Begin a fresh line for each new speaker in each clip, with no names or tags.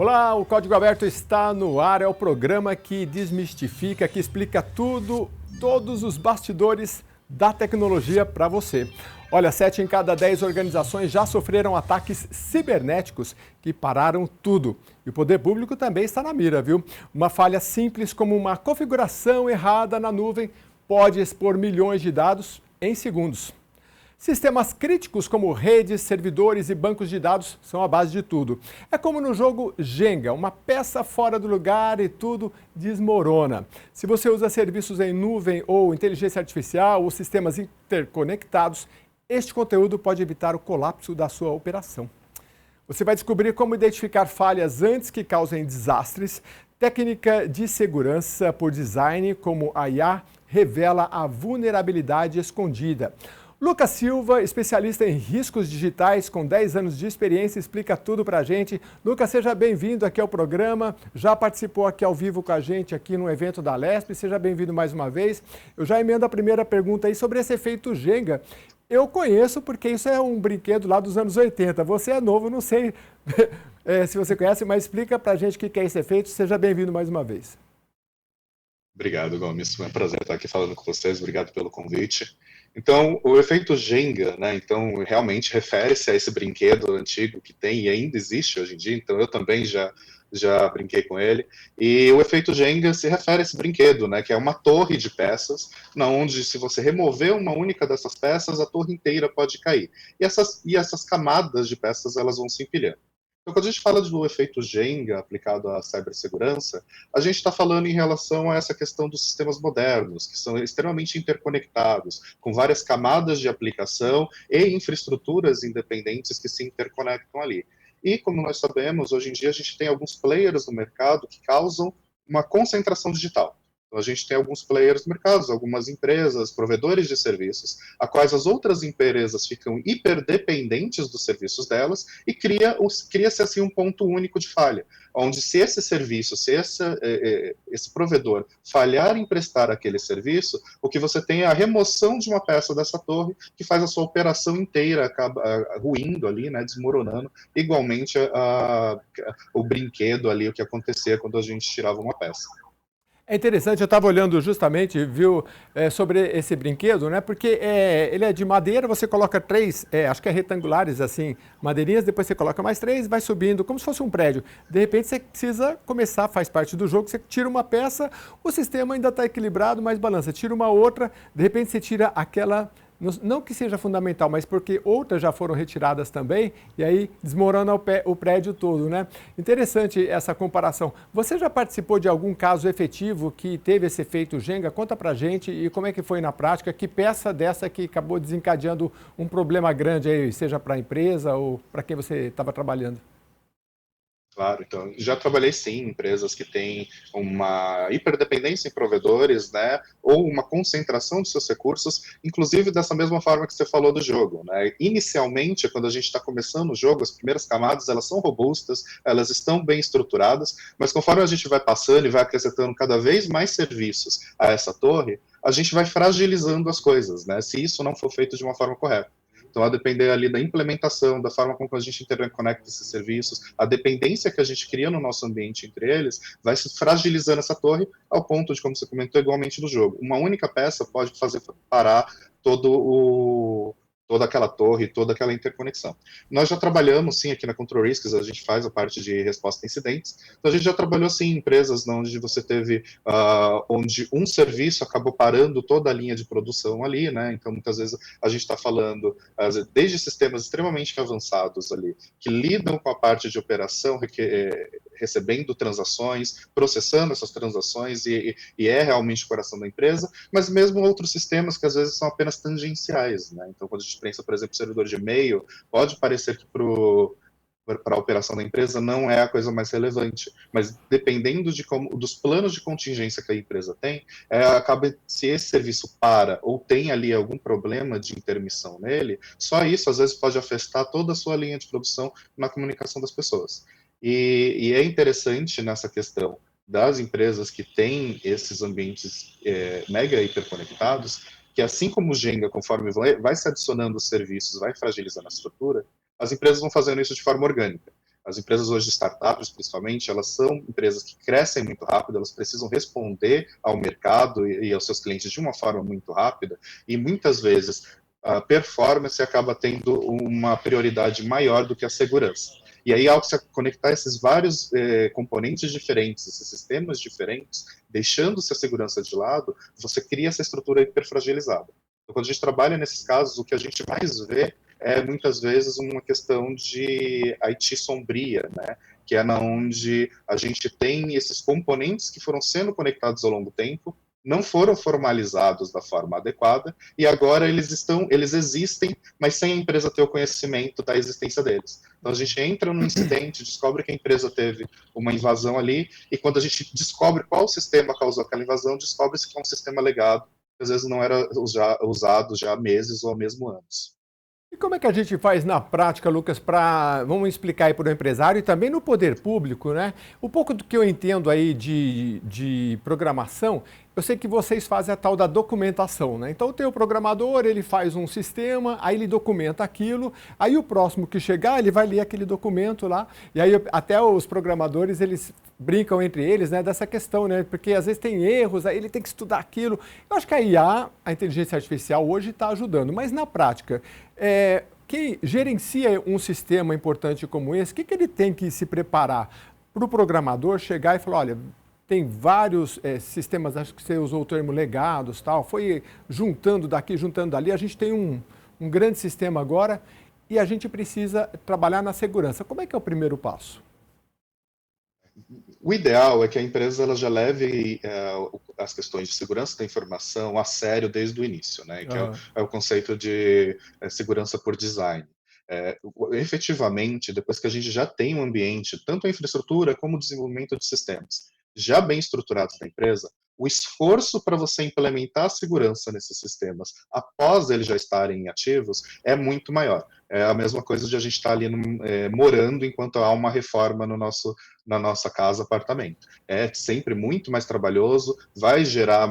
Olá, o Código Aberto está no ar, é o programa que desmistifica, que explica tudo, todos os bastidores da tecnologia para você. Olha, 7 em cada 10 organizações já sofreram ataques cibernéticos que pararam tudo. E o poder público também está na mira, viu? Uma falha simples como uma configuração errada na nuvem pode expor milhões de dados em segundos. Sistemas críticos como redes, servidores e bancos de dados são a base de tudo. É como no jogo Jenga, uma peça fora do lugar e tudo desmorona. Se você usa serviços em nuvem ou inteligência artificial ou sistemas interconectados, este conteúdo pode evitar o colapso da sua operação. Você vai descobrir como identificar falhas antes que causem desastres, técnica de segurança por design como a IA revela a vulnerabilidade escondida. Lucas Silva, especialista em riscos digitais, com 10 anos de experiência, explica tudo pra gente. Lucas, seja bem-vindo aqui ao programa. Já participou aqui ao vivo com a gente aqui no evento da Lesp. Seja bem-vindo mais uma vez. Eu já emendo a primeira pergunta aí sobre esse efeito Jenga. Eu conheço porque isso é um brinquedo lá dos anos 80. Você é novo, não sei se você conhece, mas explica pra gente o que é esse efeito. Seja bem-vindo mais uma vez.
Obrigado, Gomes. É um prazer estar aqui falando com vocês. Obrigado pelo convite. Então, o efeito Jenga, né? Então, realmente refere-se a esse brinquedo antigo que tem e ainda existe hoje em dia. Então, eu também já brinquei com ele. E o efeito Jenga se refere a esse brinquedo, né? Que é uma torre de peças, na onde se você remover uma única dessas peças, a torre inteira pode cair. E essas camadas de peças, elas vão se empilhando. Então, quando a gente fala do efeito Jenga aplicado à cibersegurança, a gente está falando em relação a essa questão dos sistemas modernos, que são extremamente interconectados, com várias camadas de aplicação e infraestruturas independentes que se interconectam ali. E, como nós sabemos, hoje em dia a gente tem alguns players no mercado que causam uma concentração digital. Então, a gente tem alguns players no mercado, algumas empresas, provedores de serviços, a quais as outras empresas ficam hiperdependentes dos serviços delas e cria-se assim um ponto único de falha, onde se esse serviço, se esse provedor falhar em prestar aquele serviço, o que você tem é a remoção de uma peça dessa torre que faz a sua operação inteira acaba ruindo ali, né, desmoronando, igualmente o brinquedo ali, o que acontecia quando a gente tirava uma peça.
É interessante, eu estava olhando justamente, viu, sobre esse brinquedo, né? Porque ele é de madeira, você coloca 3, acho que é retangulares assim, madeirinhas, depois você coloca mais 3, vai subindo, como se fosse um prédio. De repente você precisa começar, faz parte do jogo, você tira uma peça, o sistema ainda está equilibrado, mas balança. Tira uma outra, de repente você tira aquela, não que seja fundamental, mas porque outras já foram retiradas também, e aí desmorona o prédio todo, né? Interessante essa comparação. Você já participou de algum caso efetivo que teve esse efeito Jenga? Conta pra gente e como é que foi na prática, que peça dessa que acabou desencadeando um problema grande aí, seja para a empresa ou para quem você estava trabalhando?
Claro, então, já trabalhei sim em empresas que têm uma hiperdependência em provedores, né, ou uma concentração de seus recursos, inclusive dessa mesma forma que você falou do jogo, né. Inicialmente, quando a gente está começando o jogo, as primeiras camadas, elas são robustas, elas estão bem estruturadas, mas conforme a gente vai passando e vai acrescentando cada vez mais serviços a essa torre, a gente vai fragilizando as coisas, né, se isso não for feito de uma forma correta. Então, a depender ali da implementação, da forma como a gente interconecta esses serviços, a dependência que a gente cria no nosso ambiente entre eles, vai se fragilizando essa torre ao ponto de, como você comentou, igualmente do jogo. Uma única peça pode fazer parar toda aquela torre, toda aquela interconexão. Nós já trabalhamos, sim, aqui na Control Risks, a gente faz a parte de resposta a incidentes, então a gente já trabalhou, sim, em empresas onde você teve, onde um serviço acabou parando toda a linha de produção ali, né, então muitas vezes a gente está falando desde sistemas extremamente avançados ali, que lidam com a parte de operação, recebendo transações, processando essas transações e é realmente o coração da empresa, mas mesmo outros sistemas que às vezes são apenas tangenciais, né? Então, quando a gente pensa, por exemplo, em servidor de e-mail, pode parecer que para a operação da empresa não é a coisa mais relevante, mas dependendo dos planos de contingência que a empresa tem, acaba se esse serviço para ou tem ali algum problema de intermissão nele, só isso às vezes pode afetar toda a sua linha de produção na comunicação das pessoas. E é interessante nessa questão das empresas que têm esses ambientes mega hiperconectados, que assim como o Jenga, conforme vai se adicionando os serviços, vai fragilizando a estrutura, as empresas vão fazendo isso de forma orgânica. As empresas hoje, startups principalmente, elas são empresas que crescem muito rápido, elas precisam responder ao mercado e aos seus clientes de uma forma muito rápida, e muitas vezes a performance acaba tendo uma prioridade maior do que a segurança. E aí, ao se conectar esses vários componentes diferentes, esses sistemas diferentes, deixando-se a segurança de lado, você cria essa estrutura hiperfragilizada. Então, quando a gente trabalha nesses casos, o que a gente mais vê é, muitas vezes, uma questão de IT sombria, né? Que é na onde a gente tem esses componentes que foram sendo conectados ao longo do tempo, não foram formalizados da forma adequada, e agora eles existem, mas sem a empresa ter o conhecimento da existência deles. Então a gente entra num incidente, descobre que a empresa teve uma invasão ali, e quando a gente descobre qual sistema causou aquela invasão, descobre-se que é um sistema legado, que às vezes não era usado já há meses ou mesmo anos.
E como é que a gente faz na prática, Lucas, para, vamos explicar aí para o empresário e também no poder público, né? Um pouco do que eu entendo aí de programação, eu sei que vocês fazem a tal da documentação, né? Então tem o programador, ele faz um sistema, aí ele documenta aquilo, aí o próximo que chegar, ele vai ler aquele documento lá, e aí até os programadores, eles brincam entre eles, né, dessa questão, né? Porque às vezes tem erros, aí ele tem que estudar aquilo. Eu acho que a IA, a inteligência artificial, hoje está ajudando, mas na prática, quem gerencia um sistema importante como esse, o que ele tem que se preparar para o programador chegar e falar, olha, tem vários sistemas, acho que você usou o termo legados, tal, foi juntando daqui, juntando dali, a gente tem um grande sistema agora e a gente precisa trabalhar na segurança. Como é que é o primeiro passo?
O ideal é que a empresa ela já leve as questões de segurança da informação a sério desde o início, né? Que
Aham.
é o conceito de segurança por design. Efetivamente, depois que a gente já tem um ambiente, tanto a infraestrutura como o desenvolvimento de sistemas, já bem estruturados na empresa, o esforço para você implementar a segurança nesses sistemas após eles já estarem ativos é muito maior. É a mesma coisa de a gente estar ali morando enquanto há uma reforma na nossa casa, apartamento. É sempre muito mais trabalhoso, vai gerar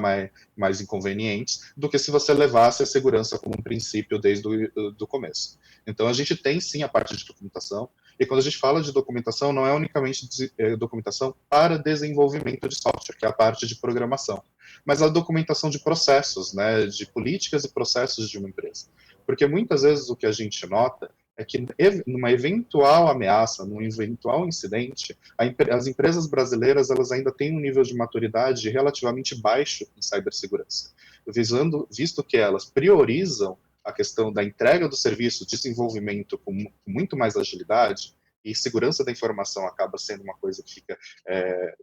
mais inconvenientes do que se você levasse a segurança como um princípio desde o começo. Então, a gente tem sim a parte de documentação, e quando a gente fala de documentação, não é unicamente documentação para desenvolvimento de software, que é a parte de programação, mas a documentação de processos, né, de políticas e processos de uma empresa. Porque muitas vezes o que a gente nota é que numa eventual ameaça, num eventual incidente, as empresas brasileiras elas ainda têm um nível de maturidade relativamente baixo em cibersegurança, visto que elas priorizam a questão da entrega do serviço, desenvolvimento com muito mais agilidade, e segurança da informação acaba sendo uma coisa que fica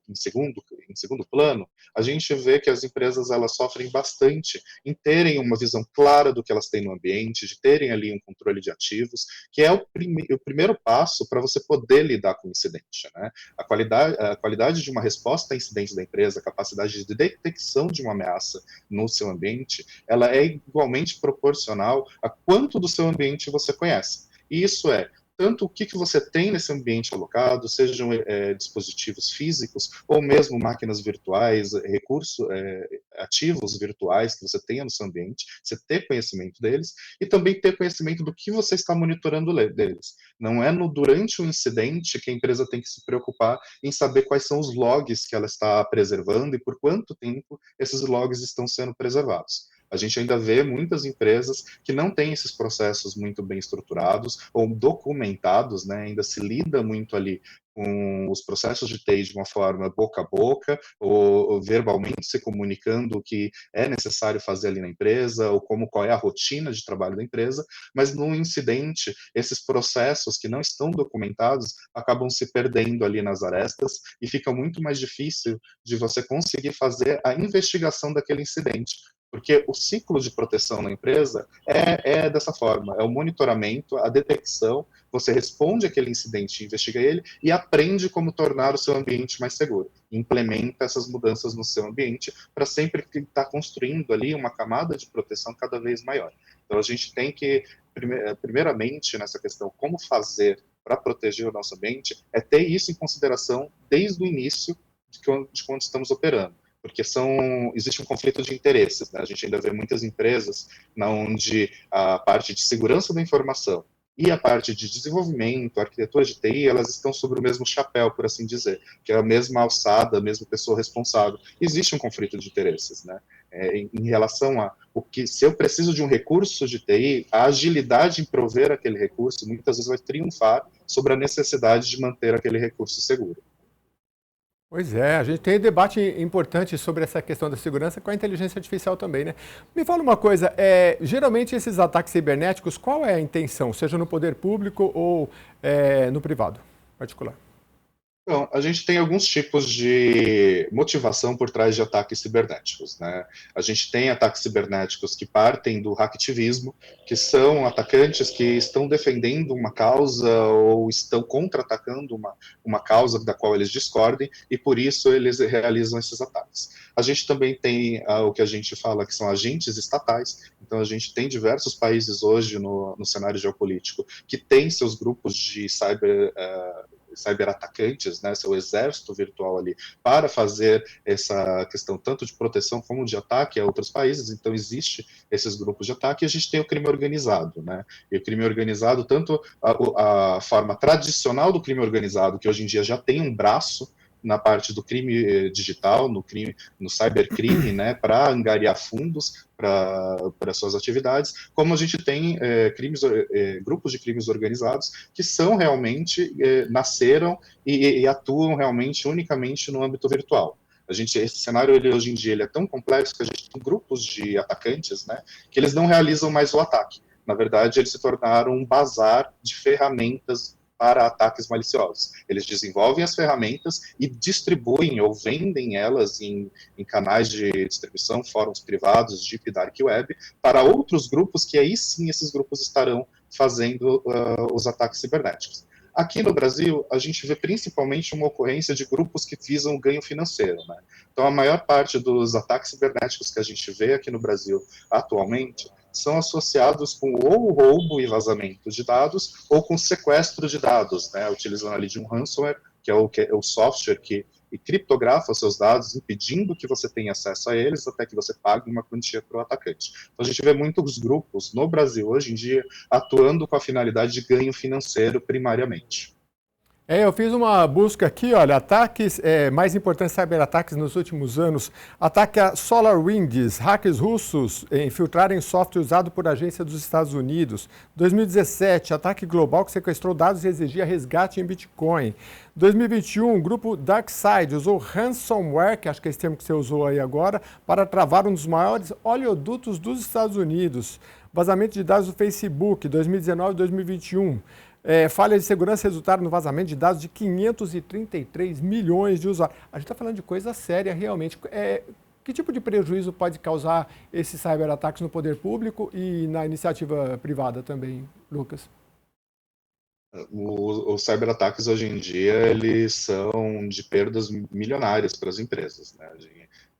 em segundo plano, a gente vê que as empresas elas sofrem bastante em terem uma visão clara do que elas têm no ambiente, de terem ali um controle de ativos, que é o primeiro passo para você poder lidar com o incidente. Né? A qualidade de uma resposta a incidente da empresa, a capacidade de detecção de uma ameaça no seu ambiente, ela é igualmente proporcional a quanto do seu ambiente você conhece. E isso é tanto o que você tem nesse ambiente alocado, sejam dispositivos físicos ou mesmo máquinas virtuais, recursos ativos virtuais que você tenha no seu ambiente, você ter conhecimento deles e também ter conhecimento do que você está monitorando deles. Não é durante o incidente que a empresa tem que se preocupar em saber quais são os logs que ela está preservando e por quanto tempo esses logs estão sendo preservados. A gente ainda vê muitas empresas que não têm esses processos muito bem estruturados ou documentados, né? Ainda se lida muito ali com os processos de TI de uma forma boca a boca, ou verbalmente se comunicando o que é necessário fazer ali na empresa, ou qual é a rotina de trabalho da empresa, mas no incidente, esses processos que não estão documentados acabam se perdendo ali nas arestas e fica muito mais difícil de você conseguir fazer a investigação daquele incidente. Porque o ciclo de proteção na empresa é dessa forma, é o monitoramento, a detecção, você responde aquele incidente, investiga ele e aprende como tornar o seu ambiente mais seguro. Implementa essas mudanças no seu ambiente para sempre estar construindo ali uma camada de proteção cada vez maior. Então a gente tem que, primeiramente, nessa questão, como fazer para proteger o nosso ambiente, é ter isso em consideração desde o início de quando estamos operando. Porque existe um conflito de interesses. Né? A gente ainda vê muitas empresas onde a parte de segurança da informação e a parte de desenvolvimento, arquitetura de TI, elas estão sobre o mesmo chapéu, por assim dizer, que é a mesma alçada, a mesma pessoa responsável. Existe um conflito de interesses, né? Em relação a o que, se eu preciso de um recurso de TI, a agilidade em prover aquele recurso muitas vezes vai triunfar sobre a necessidade de manter aquele recurso seguro.
Pois é, a gente tem debate importante sobre essa questão da segurança com a inteligência artificial também, né? Me fala uma coisa, geralmente esses ataques cibernéticos, qual é a intenção, seja no poder público ou no privado particular?
Então, a gente tem alguns tipos de motivação por trás de ataques cibernéticos, né? A gente tem ataques cibernéticos que partem do hacktivismo, que são atacantes que estão defendendo uma causa ou estão contra-atacando uma causa da qual eles discordem, e por isso eles realizam esses ataques. A gente também tem o que a gente fala que são agentes estatais, então a gente tem diversos países hoje no cenário geopolítico que têm seus grupos de cyberatacantes, né, seu exército virtual ali, para fazer essa questão tanto de proteção como de ataque a outros países. Então, existe esses grupos de ataque e a gente tem o crime organizado, né? E o crime organizado, tanto a forma tradicional do crime organizado, que hoje em dia já tem um braço na parte do crime digital, no cybercrime, né, para angariar fundos para suas atividades, como a gente tem grupos de crimes organizados que são realmente, nasceram e atuam realmente unicamente no âmbito virtual. Esse cenário hoje em dia ele é tão complexo que a gente tem grupos de atacantes, né, que eles não realizam mais o ataque. Na verdade, eles se tornaram um bazar de ferramentas para ataques maliciosos. Eles desenvolvem as ferramentas e distribuem ou vendem elas em canais de distribuição, fóruns privados, Deep Dark Web, para outros grupos que aí sim esses grupos estarão fazendo os ataques cibernéticos. Aqui no Brasil, a gente vê principalmente uma ocorrência de grupos que visam ganho financeiro, né? Então, a maior parte dos ataques cibernéticos que a gente vê aqui no Brasil atualmente são associados com ou roubo e vazamento de dados ou com sequestro de dados, né? Utilizando ali de um ransomware, que é o software que criptografa os seus dados, impedindo que você tenha acesso a eles até que você pague uma quantia para o atacante. Então, a gente vê muitos grupos no Brasil hoje em dia atuando com a finalidade de ganho financeiro primariamente.
Eu fiz uma busca aqui, olha, ataques, mais importantes cyberataques nos últimos anos. Ataque a SolarWinds, hackers russos infiltrarem software usado por agência dos Estados Unidos. 2017, ataque global que sequestrou dados e exigia resgate em Bitcoin. 2021, grupo DarkSide usou ransomware, que acho que é esse termo que você usou aí agora, para travar um dos maiores oleodutos dos Estados Unidos. Vazamento de dados do Facebook, 2019 e 2021. Falha de segurança resultaram no vazamento de dados de 533 milhões de usuários. A gente está falando de coisa séria realmente. Que tipo de prejuízo pode causar esses cyberataques no poder público e na iniciativa privada também, Lucas?
Os cyberataques hoje em dia eles são de perdas milionárias para as empresas, né?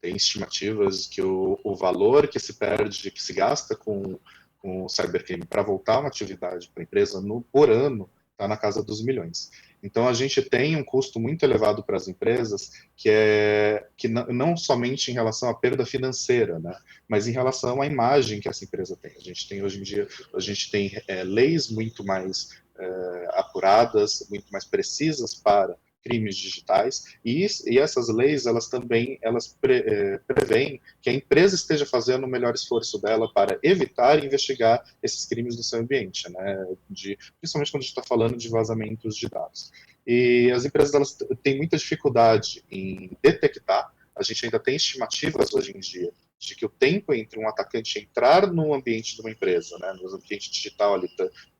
Tem estimativas que o valor que se perde, que se gasta com o cybercrime para voltar uma atividade para a empresa por ano está na casa dos milhões. Então a gente tem um custo muito elevado para as empresas que não somente em relação à perda financeira, né, mas em relação à imagem que essa empresa tem. A gente tem hoje em dia leis muito mais apuradas, muito mais precisas para crimes digitais, e essas leis, elas também preveem que a empresa esteja fazendo o melhor esforço dela para evitar e investigar esses crimes no seu ambiente, né, principalmente quando a gente está falando de vazamentos de dados. E as empresas elas têm muita dificuldade em detectar, a gente ainda tem estimativas hoje em dia de que o tempo entre um atacante entrar no ambiente de uma empresa, né, no ambiente digital ali,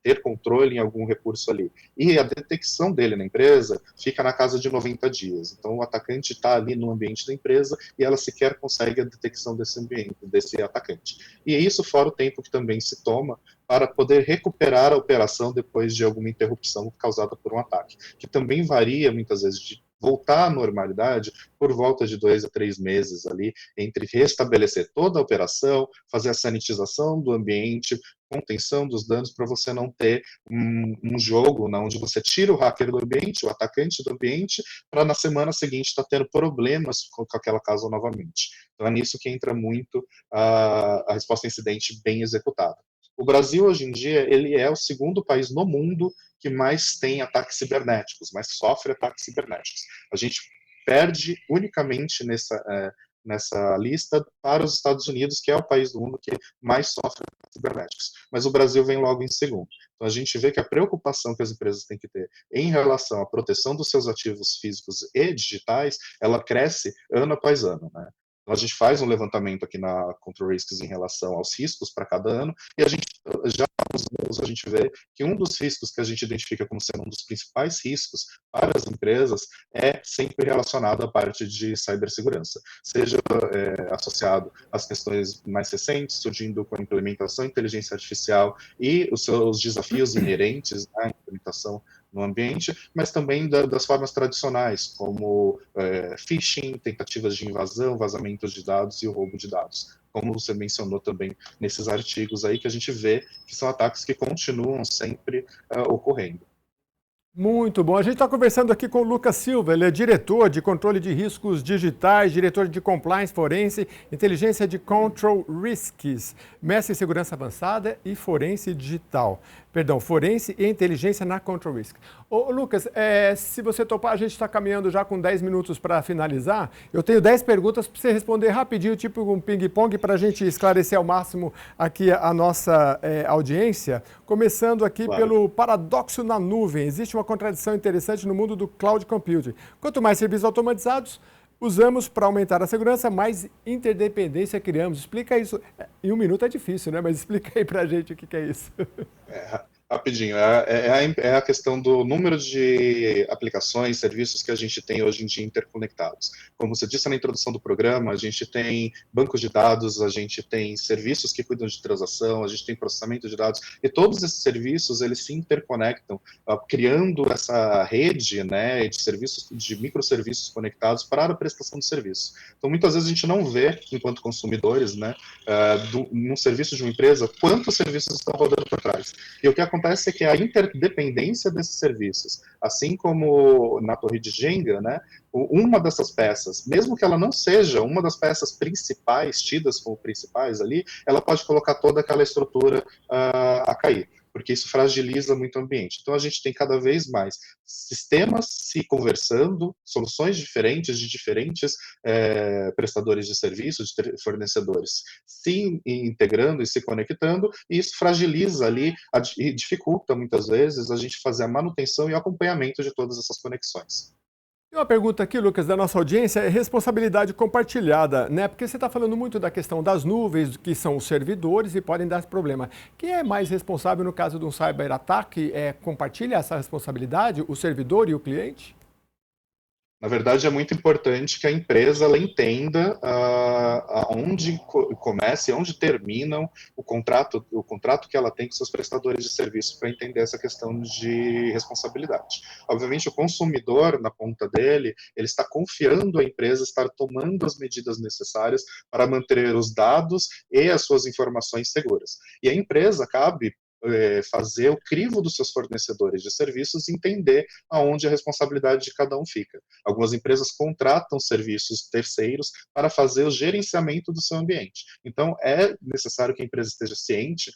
ter controle em algum recurso ali, e a detecção dele na empresa fica na casa de 90 dias. Então, o atacante está ali no ambiente da empresa e ela sequer consegue a detecção desse ambiente, desse atacante. E é isso fora o tempo que também se toma para poder recuperar a operação depois de alguma interrupção causada por um ataque, que também varia muitas vezes de voltar à normalidade por volta de 2 a 3 meses ali, entre restabelecer toda a operação, fazer a sanitização do ambiente, contenção dos danos, para você não ter um jogo onde você tira o hacker do ambiente, o atacante do ambiente, para na semana seguinte estar tendo problemas com aquela casa novamente. Então é nisso que entra muito a resposta a incidente bem executada. O Brasil, hoje em dia, ele é o segundo país no mundo que mais tem ataques cibernéticos, mais sofre ataques cibernéticos. A gente perde unicamente nessa lista para os Estados Unidos, que é o país do mundo que mais sofre ataques cibernéticos. Mas o Brasil vem logo em segundo. Então, a gente vê que a preocupação que as empresas têm que ter em relação à proteção dos seus ativos físicos e digitais, ela cresce ano após ano, né? Então, a gente faz um levantamento aqui na Control Risks em relação aos riscos para cada ano, e a gente já nos números a gente vê que um dos riscos que a gente identifica como sendo um dos principais riscos para as empresas é sempre relacionado à parte de cibersegurança, seja associado às questões mais recentes, surgindo com a implementação da inteligência artificial e os seus desafios inerentes à implementação no ambiente, mas também das formas tradicionais, como phishing, tentativas de invasão, vazamentos de dados e o roubo de dados. Como você mencionou também nesses artigos aí, que a gente vê que são ataques que continuam sempre ocorrendo.
Muito bom. A gente está conversando aqui com o Lucas Silva, ele é diretor de controle de riscos digitais, diretor de compliance forense, inteligência de control risks, mestre em segurança avançada e forense digital. Perdão, forense e inteligência na control risk. Ô, Lucas, se você topar, a gente está caminhando já com 10 minutos para finalizar. Eu tenho 10 perguntas para você responder rapidinho, tipo um ping-pong, para a gente esclarecer ao máximo aqui a nossa audiência. Começando aqui pelo paradoxo na nuvem. Existe uma contradição interessante no mundo do cloud computing. Quanto mais serviços automatizados usamos para aumentar a segurança, mais interdependência criamos. Explica isso. Em um minuto é difícil, né? Mas explica aí para a gente o que é isso.
Rapidinho, é a questão do número de aplicações, serviços que a gente tem hoje em dia interconectados. Como você disse na introdução do programa, a gente tem bancos de dados, a gente tem serviços que cuidam de transação, a gente tem processamento de dados, e todos esses serviços, eles se interconectam, criando essa rede, né, de serviços, de microserviços conectados para a prestação de serviço. Então, muitas vezes a gente não vê, enquanto consumidores, né, num serviço de uma empresa, quantos serviços estão rodando por trás. E o que acontece é que a interdependência desses serviços, assim como na torre de Jenga, né, uma dessas peças, mesmo que ela não seja uma das peças principais, tidas como principais ali, ela pode colocar toda aquela estrutura a cair, porque isso fragiliza muito o ambiente. Então, a gente tem cada vez mais sistemas se conversando, soluções diferentes de diferentes prestadores de serviços, de fornecedores, se integrando e se conectando, e isso fragiliza ali e dificulta, muitas vezes, a gente fazer a manutenção e acompanhamento de todas essas conexões.
E uma pergunta aqui, Lucas, da nossa audiência, é responsabilidade compartilhada, né? Porque você está falando muito da questão das nuvens, que são os servidores e podem dar problema. Quem é mais responsável no caso de um cyberataque? Compartilha essa responsabilidade, o servidor e o cliente?
Na verdade, é muito importante que a empresa ela entenda onde começa e onde terminam o contrato que ela tem com seus prestadores de serviço para entender essa questão de responsabilidade. Obviamente, o consumidor, na ponta dele, ele está confiando a empresa estar tomando as medidas necessárias para manter os dados e as suas informações seguras. E a empresa cabe fazer o crivo dos seus fornecedores de serviços e entender aonde a responsabilidade de cada um fica. Algumas empresas contratam serviços terceiros para fazer o gerenciamento do seu ambiente. Então, é necessário que a empresa esteja ciente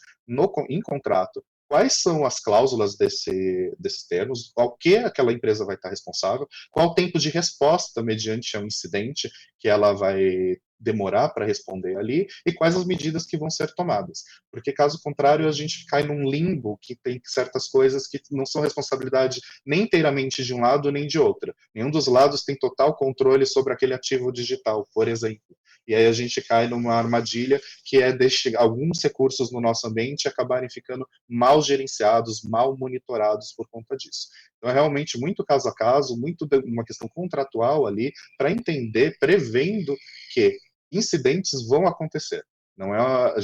em contrato quais são as cláusulas desses termos, qual que aquela empresa vai estar responsável, qual o tempo de resposta mediante um incidente que ela vai demorar para responder ali, e quais as medidas que vão ser tomadas. Porque, caso contrário, a gente cai num limbo que tem certas coisas que não são responsabilidade nem inteiramente de um lado nem de outro. Nenhum dos lados tem total controle sobre aquele ativo digital, por exemplo. E aí a gente cai numa armadilha que é deixar alguns recursos no nosso ambiente acabarem ficando mal gerenciados, mal monitorados por conta disso. Então é realmente muito caso a caso, muito uma questão contratual ali, para entender, prevendo que incidentes vão acontecer. Não é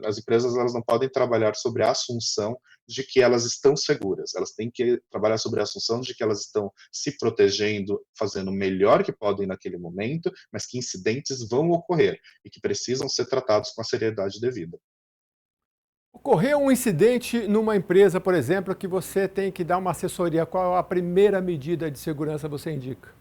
as empresas elas não podem trabalhar sobre a assunção de que elas estão seguras. Elas têm que trabalhar sobre a assunção de que elas estão se protegendo, fazendo o melhor que podem naquele momento, mas que incidentes vão ocorrer e que precisam ser tratados com a seriedade devida.
Ocorreu um incidente numa empresa, por exemplo, que você tem que dar uma assessoria. Qual a primeira medida de segurança você indica?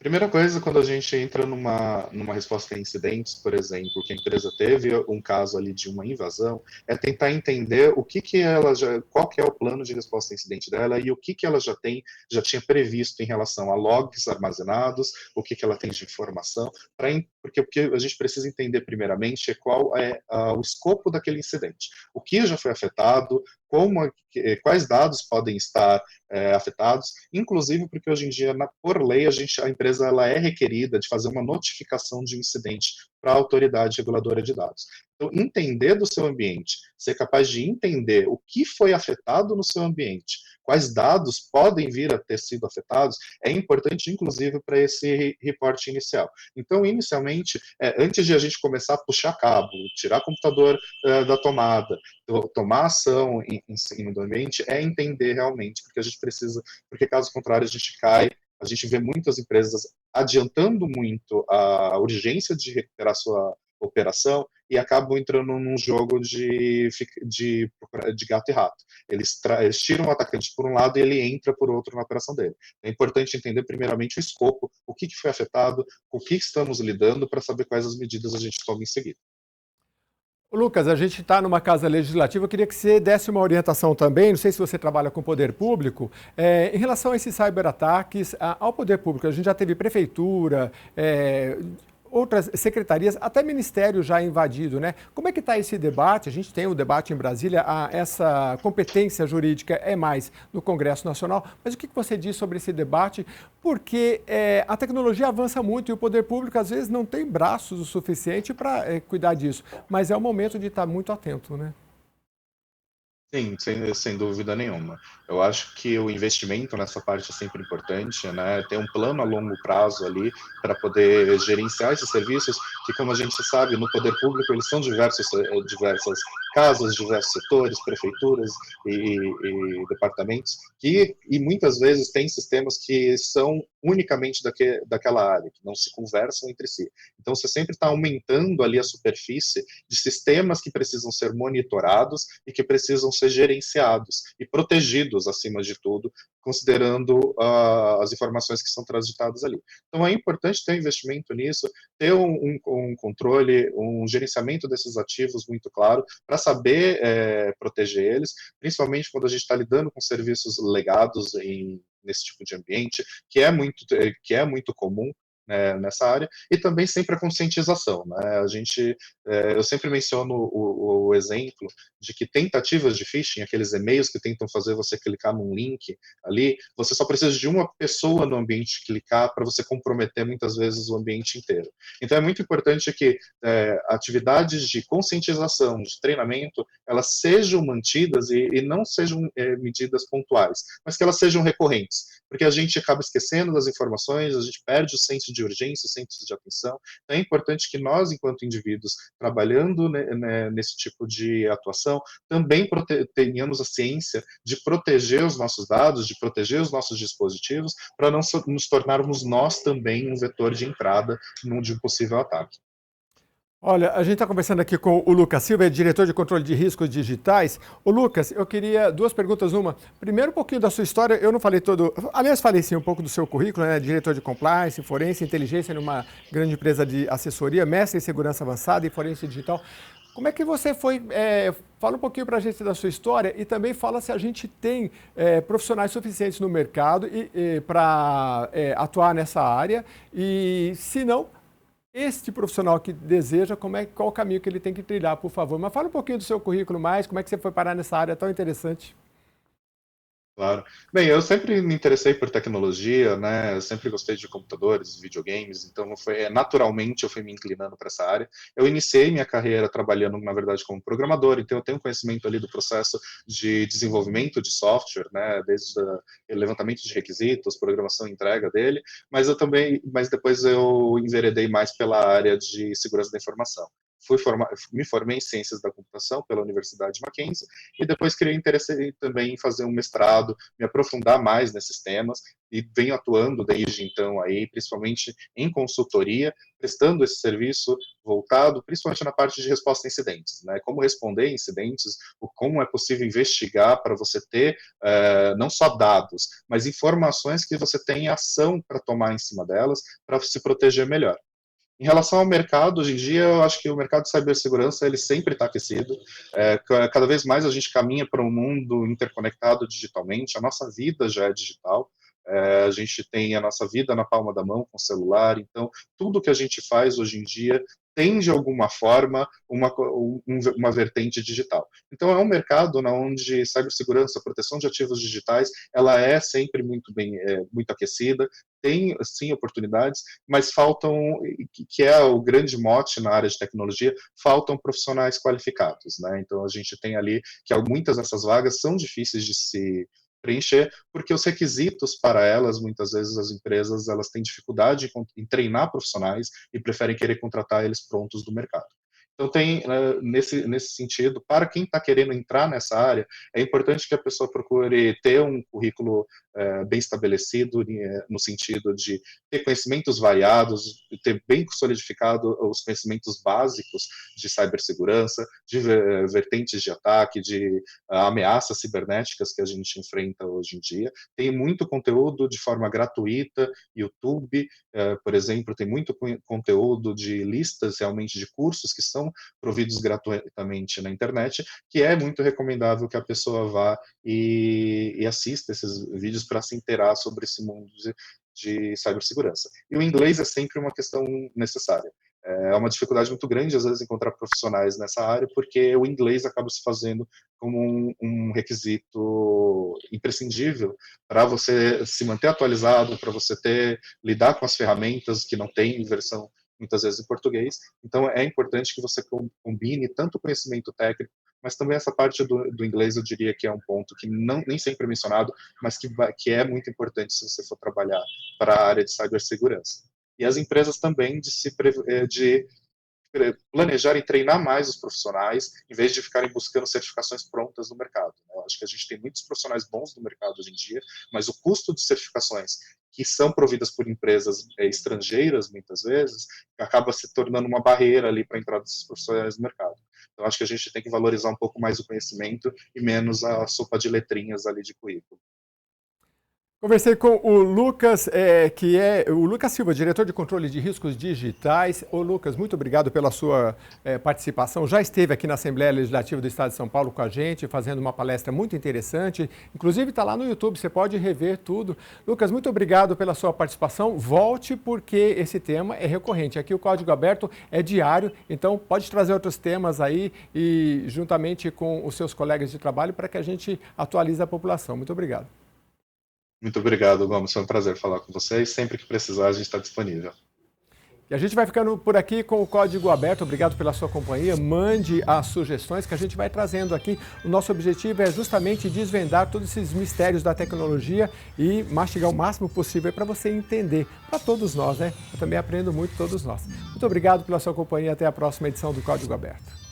Primeira coisa, quando a gente entra numa resposta a incidentes, por exemplo, que a empresa teve um caso ali de uma invasão, é tentar entender o que que ela já, qual que é o plano de resposta a incidente dela e o que que ela já tinha previsto em relação a logs armazenados, o que que ela tem de informação, porque o que a gente precisa entender primeiramente é qual é o escopo daquele incidente, o que já foi afetado, quais dados podem estar afetados, inclusive porque hoje em dia, por lei, a empresa ela é requerida de fazer uma notificação de um incidente para a autoridade reguladora de dados. Então, entender do seu ambiente, ser capaz de entender o que foi afetado no seu ambiente, quais dados podem vir a ter sido afetados, é importante, inclusive, para esse reporte inicial. Então, inicialmente, antes de a gente começar a puxar cabo, tirar computador da tomada, tomar ação em cima do ambiente, é entender realmente, porque a gente precisa, porque caso contrário a gente cai, a gente vê muitas empresas adiantando muito a urgência de recuperar sua operação e acabam entrando num jogo de gato e rato. Eles tiram o atacante por um lado e ele entra por outro na operação dele. É importante entender primeiramente o escopo, o que foi afetado, com o que estamos lidando, para saber quais as medidas a gente toma em seguida.
Lucas, a gente está numa casa legislativa, eu queria que você desse uma orientação também, não sei se você trabalha com o poder público, em relação a esses cyberataques ao poder público. A gente já teve prefeitura, outras secretarias, até ministério já invadido, né? Como é que está esse debate? A gente tem o debate em Brasília, essa competência jurídica é mais no Congresso Nacional, mas o que você diz sobre esse debate? Porque a tecnologia avança muito e o poder público às vezes não tem braços o suficiente para cuidar disso, mas é o momento de estar muito atento, né?
Sim, sem dúvida nenhuma. Eu acho que o investimento nessa parte é sempre importante, né? Ter um plano a longo prazo ali para poder gerenciar esses serviços, que como a gente sabe, no poder público eles são diversas casas, diversos setores, prefeituras e departamentos, e muitas vezes tem sistemas que são unicamente daquela área, que não se conversam entre si. Então você sempre está aumentando ali a superfície de sistemas que precisam ser monitorados e que precisam ser gerenciados e protegidos, acima de tudo, considerando as informações que são transitadas ali. Então, é importante ter um investimento nisso, ter um controle, um gerenciamento desses ativos muito claro, para saber proteger eles, principalmente quando a gente está lidando com serviços legados nesse tipo de ambiente, que é muito comum, né, nessa área, e também sempre a conscientização, né? Eu sempre menciono o exemplo de que tentativas de phishing, aqueles e-mails que tentam fazer você clicar num link ali, você só precisa de uma pessoa no ambiente clicar para você comprometer muitas vezes o ambiente inteiro. Então é muito importante que atividades de conscientização, de treinamento, elas sejam mantidas e não sejam medidas pontuais, mas que elas sejam recorrentes, porque a gente acaba esquecendo das informações, a gente perde o senso de urgência, o senso de atenção. Então é importante que nós, enquanto indivíduos, trabalhando nesse tipo de atuação, também tenhamos a ciência de proteger os nossos dados, de proteger os nossos dispositivos, para não nos tornarmos nós também um vetor de entrada de um possível ataque.
Olha, a gente está conversando aqui com o Lucas Silva, é diretor de controle de riscos digitais. Ô Lucas, eu queria duas perguntas. Uma, primeiro um pouquinho da sua história, eu não falei todo, aliás falei sim um pouco do seu currículo, né? Diretor de compliance, forense, inteligência numa grande empresa de assessoria, mestre em segurança avançada e forense digital. Como é que você foi, fala um pouquinho para a gente da sua história e também fala se a gente tem profissionais suficientes no mercado para atuar nessa área e se não, este profissional que deseja, qual o caminho que ele tem que trilhar, por favor. Mas fala um pouquinho do seu currículo mais, como é que você foi parar nessa área tão interessante.
Claro. Bem, eu sempre me interessei por tecnologia, né? Eu sempre gostei de computadores, videogames, então naturalmente eu fui me inclinando para essa área. Eu iniciei minha carreira trabalhando, na verdade, como programador, então eu tenho conhecimento ali do processo de desenvolvimento de software, né? Desde o levantamento de requisitos, programação e entrega dele, mas depois eu enveredei mais pela área de segurança da informação. me formei em Ciências da Computação pela Universidade Mackenzie e depois criei interesse também em fazer um mestrado, me aprofundar mais nesses temas e venho atuando desde então aí, principalmente em consultoria, prestando esse serviço voltado principalmente na parte de resposta a incidentes, né? Como responder a incidentes, como é possível investigar para você ter não só dados, mas informações que você tem ação para tomar em cima delas, para se proteger melhor. Em relação ao mercado, hoje em dia, eu acho que o mercado de cibersegurança ele sempre está aquecido. Cada vez mais a gente caminha para um mundo interconectado digitalmente. A nossa vida já é digital. A gente tem a nossa vida na palma da mão com o celular. Então, tudo que a gente faz hoje em dia tem, de alguma forma, uma vertente digital. Então, é um mercado onde cibersegurança, proteção de ativos digitais, ela é sempre muito aquecida, tem, sim, oportunidades, mas faltam, que é o grande mote na área de tecnologia, faltam profissionais qualificados, né? Então, a gente tem ali que muitas dessas vagas são difíceis de se preencher, porque os requisitos para elas, muitas vezes as empresas, elas têm dificuldade em treinar profissionais e preferem querer contratar eles prontos do mercado. Então, tem, nesse sentido, para quem está querendo entrar nessa área, é importante que a pessoa procure ter um currículo bem estabelecido, no sentido de ter conhecimentos variados, ter bem solidificado os conhecimentos básicos de cibersegurança, de vertentes de ataque, de ameaças cibernéticas que a gente enfrenta hoje em dia. Tem muito conteúdo de forma gratuita, YouTube, por exemplo, tem muito conteúdo de listas realmente de cursos que são providos gratuitamente na internet, que é muito recomendável que a pessoa vá e assista esses vídeos para se inteirar sobre esse mundo de cibersegurança. E o inglês é sempre uma questão necessária. É uma dificuldade muito grande, às vezes, encontrar profissionais nessa área, porque o inglês acaba se fazendo como um requisito imprescindível para você se manter atualizado, para você lidar com as ferramentas que não tem versão, muitas vezes, em português. Então, é importante que você combine tanto o conhecimento técnico, mas também essa parte do inglês, eu diria que é um ponto que nem sempre é mencionado, mas que é muito importante se você for trabalhar para a área de cibersegurança. E as empresas também de planejar e treinar mais os profissionais, em vez de ficarem buscando certificações prontas no mercado. Eu acho que a gente tem muitos profissionais bons no mercado hoje em dia, mas o custo de certificações que são providas por empresas estrangeiras, muitas vezes, acaba se tornando uma barreira ali para a entrada desses profissionais no mercado. Então, acho que a gente tem que valorizar um pouco mais o conhecimento e menos a sopa de letrinhas ali de currículo.
Conversei com o Lucas, que é o Lucas Silva, diretor de controle de riscos digitais. Ô Lucas, muito obrigado pela sua participação. Já esteve aqui na Assembleia Legislativa do Estado de São Paulo com a gente, fazendo uma palestra muito interessante. Inclusive está lá no YouTube, você pode rever tudo. Lucas, muito obrigado pela sua participação. Volte, porque esse tema é recorrente. Aqui o Código Aberto é diário, então pode trazer outros temas aí e juntamente com os seus colegas de trabalho para que a gente atualize a população. Muito obrigado.
Muito obrigado, Gomes. Foi um prazer falar com vocês. Sempre que precisar, a gente está disponível.
E a gente vai ficando por aqui com o Código Aberto. Obrigado pela sua companhia. Mande as sugestões que a gente vai trazendo aqui. O nosso objetivo é justamente desvendar todos esses mistérios da tecnologia e mastigar o máximo possível para você entender. Para todos nós, né? Eu também aprendo muito, todos nós. Muito obrigado pela sua companhia. Até a próxima edição do Código Aberto.